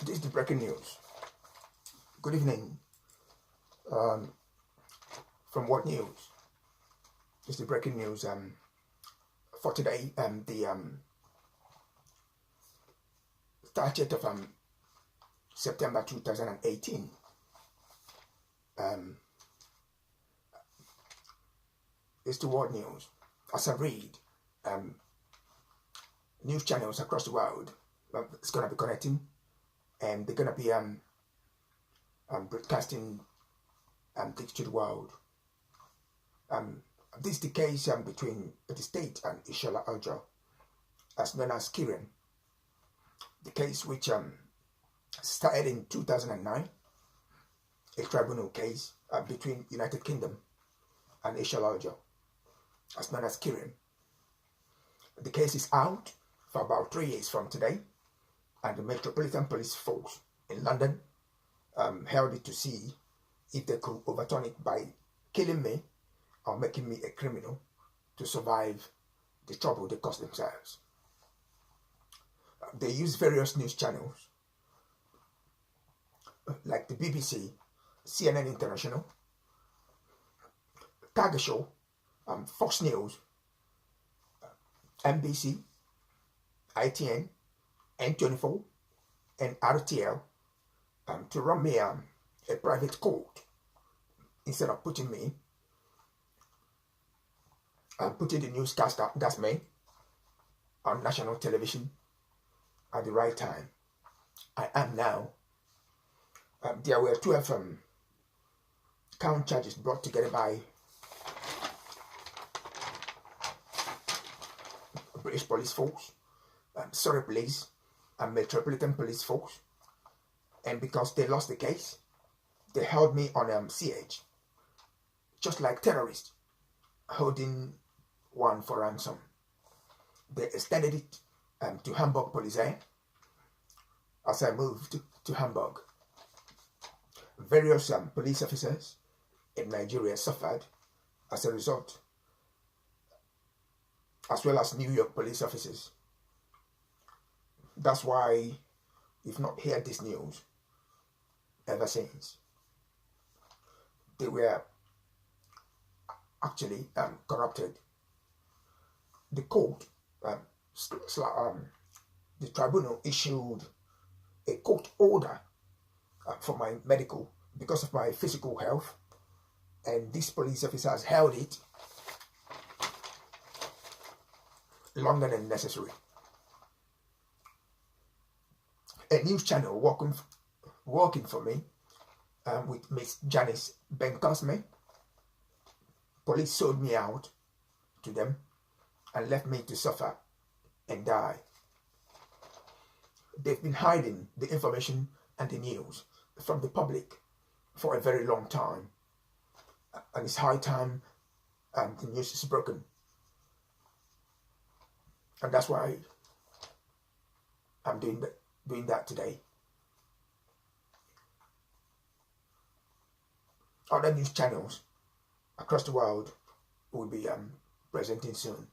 This is the breaking news. Good evening. From what news? This is the breaking news for today, the 30th of September 2018. It's the world news. As I read, news channels across the world, it's going to be connecting, and they're going to be broadcasting this to the world. This is the case between the state and Ishola Ojo, as known as KING.KYRIAN. The case which started in 2009, a tribunal case between United Kingdom and Ishola Ojo, as known as KING.KYRIAN. The case is out for about 3 years from today, and the Metropolitan Police Force in London held it to see if they could overturn it by killing me or making me a criminal to survive the trouble they caused themselves. They use various news channels like the BBC, CNN International, Tiger Show, Fox News, NBC, ITN, N24, and RTL to run me a private court instead of putting the newscaster, that's me, on national television at the right time. I am now. There were 12 count charges brought together by British Police Force, Surrey Police, and Metropolitan Police Force. And because they lost the case, they held me on siege, just like terrorists holding one for ransom. They extended it to Hamburg Police as I moved to Hamburg. Various police officers in Nigeria suffered as a result, as well as New York police officers. That's why we've not heard this news ever since. They were actually corrupted. The court, the tribunal issued a court order for my medical because of my physical health, and these police officers held it longer than necessary. A news channel working for me with Miss Janice Ben-Cosme, police sold me out to them and left me to suffer and die. They've been hiding the information and the news from the public for a very long time, and it's high time the news is broken. And that's why I'm doing that today. Other news channels across the world will be presenting soon.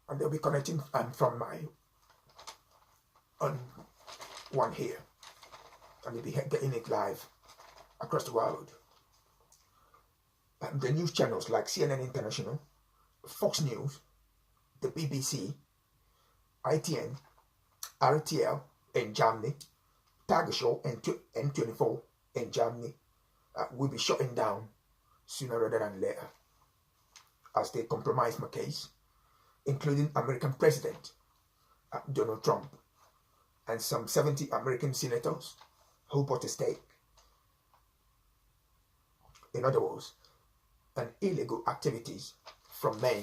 And they'll be connecting from my own one here, and they'll be getting it live across the world. The news channels like CNN International, Fox News, the BBC, ITN, RTL in Germany, Tiger Show and N24 in Germany will be shutting down sooner rather than later as they compromise my case, including American President Donald Trump and some 70 American senators who bought a stake. In other words, illegal activities from men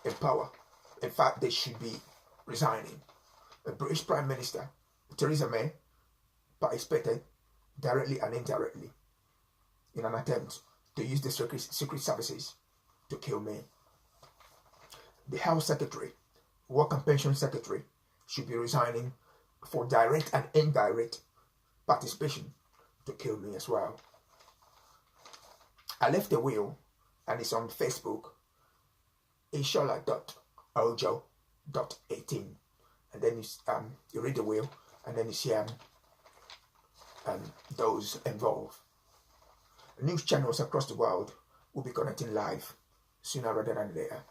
in power. In fact, they should be resigning. The British Prime Minister Theresa May participated directly and indirectly in an attempt to use the secret services to kill me. The Health Secretary, Work and Pension Secretary should be resigning for direct and indirect participation to kill me as well. I left a will, and it's on Facebook, ishola.ojo.18, and then you read the will, and then you see those involved. News channels across the world will be connecting live sooner rather than later.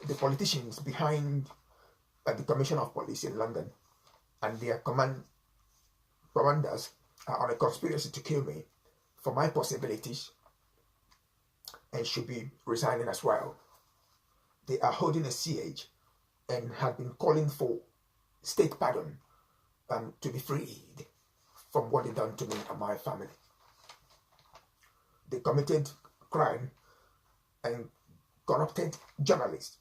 The politicians behind the Commissioner of Police in London and their commanders are on a conspiracy to kill me for my possibilities and should be resigning as well. They are holding a siege and have been calling for state pardon to be freed from what they done to me and my family. They committed crime and corrupted journalists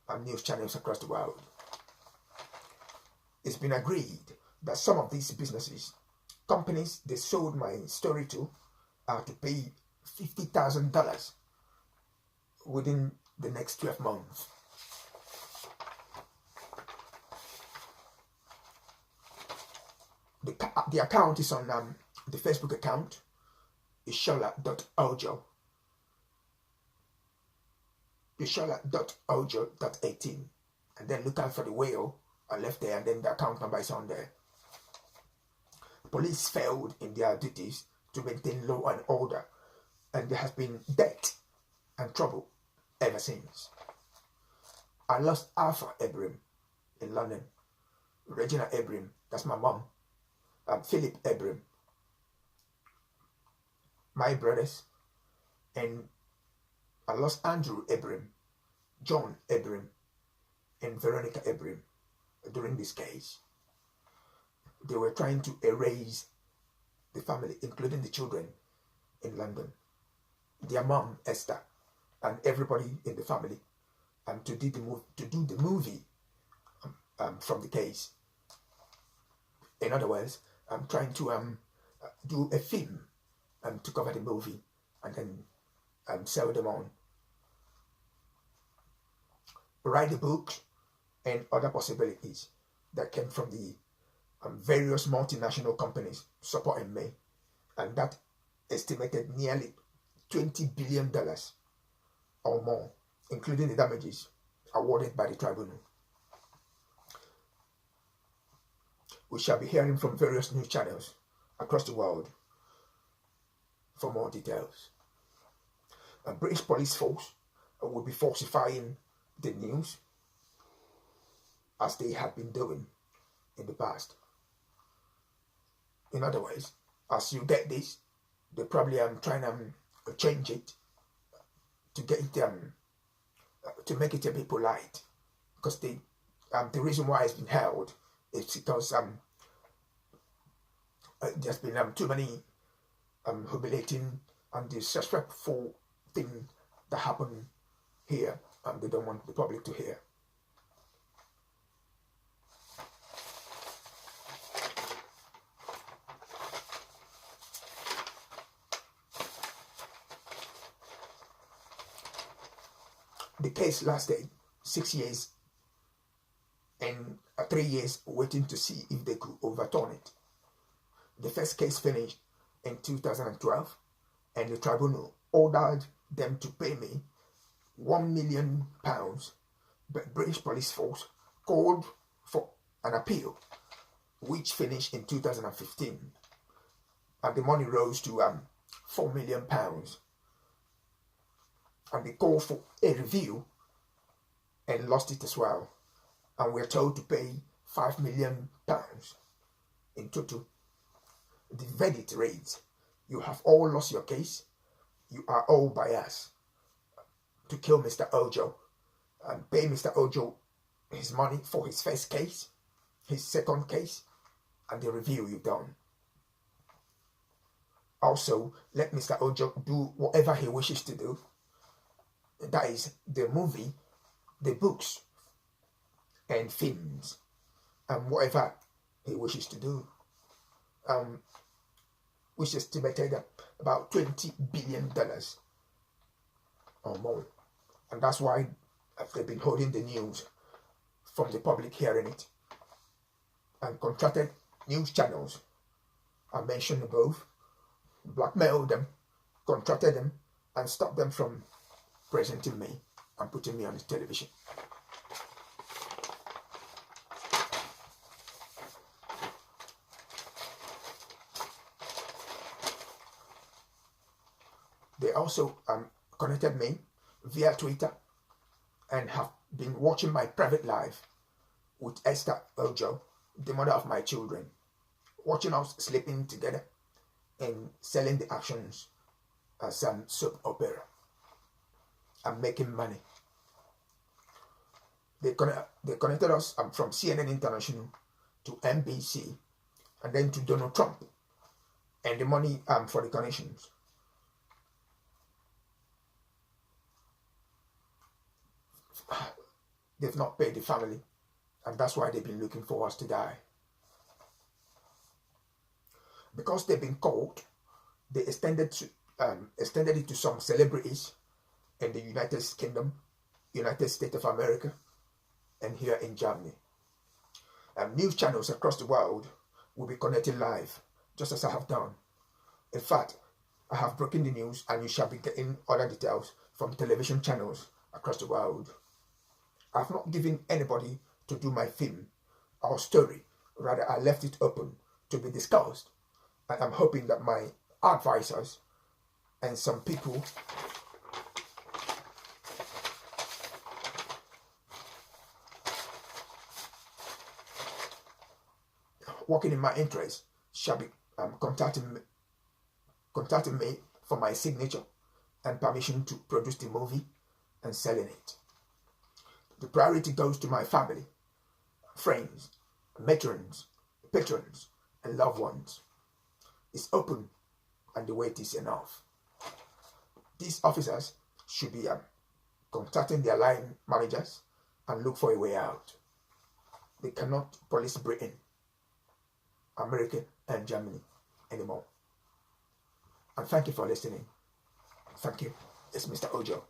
and news channels across the world. It's been agreed that some of these companies they sold my story to, are to pay $50,000 within the next 12 months. The account is on the Facebook account, ishola.ojo.18, and then look out for the whale I left there, and then the account number is on there. Police failed in their duties to maintain law and order, and there has been death and trouble ever since. I lost Alpha Abram in London, Regina Abram, that's my mom, Philip Abram, my brothers, and I lost Andrew Abram, John Abram, and Veronica Abram during this case. They were trying to erase the family, including the children in London, their mom Esther, and everybody in the family, to do the movie from the case. In other words, I'm trying to do a film to cover the movie and then sell them on. Write a book and other possibilities that came from the various multinational companies supporting me, and that estimated nearly $20 billion or more, including the damages awarded by the tribunal. We shall be hearing from various news channels across the world for more details. A British police force will be falsifying the news as they have been doing in the past. In other words, as you get this, they probably are trying to change it to get it to make it a bit polite, because the reason why it's been held is because there's been too many humiliating and disrespectful thing that happened here, and they don't want the public to hear. The case lasted 6 years and 3 years waiting to see if they could overturn it. The first case finished in 2012, and the tribunal ordered them to pay me £1 million, but British police force called for an appeal, which finished in 2015, and the money rose to £4 million. And they called for a review and lost it as well. And we're told to pay £5 million in total. The verdict reads, you have all lost your case. You are all biased to kill Mr. Ojo and pay Mr. Ojo his money for his first case, his second case, and the review you've done. Also, let Mr. Ojo do whatever he wishes to do. That is the movie, the books, and films, and whatever he wishes to do, which is estimated at about $20 billion or more. And that's why they've been holding the news from the public hearing it. And contracted news channels, I mentioned above, blackmailed them, contracted them, and stopped them from presenting me and putting me on the television. They also connected me via Twitter and have been watching my private life with Esther Ojo, the mother of my children, watching us sleeping together and selling the actions as some soap opera and making money. They connected us from CNN International to NBC and then to Donald Trump, and the money for the connections. They've not paid the family, and that's why they've been looking for us to die. Because they've been called, they extended it to some celebrities in the United Kingdom, United States of America, and here in Germany. News channels across the world will be connected live, just as I have done. In fact, I have broken the news, and you shall be getting other details from television channels across the world. I've not given anybody to do my film or story. Rather, I left it open to be discussed. And I'm hoping that my advisors and some people working in my interest shall be contacting me for my signature and permission to produce the movie and selling it. The priority goes to my family, friends, patrons, and loved ones. It's open, and the wait is enough. These officers should be contacting their line managers and look for a way out. They cannot police Britain, America, and Germany anymore. And thank you for listening. Thank you. It's Mr. Ojo.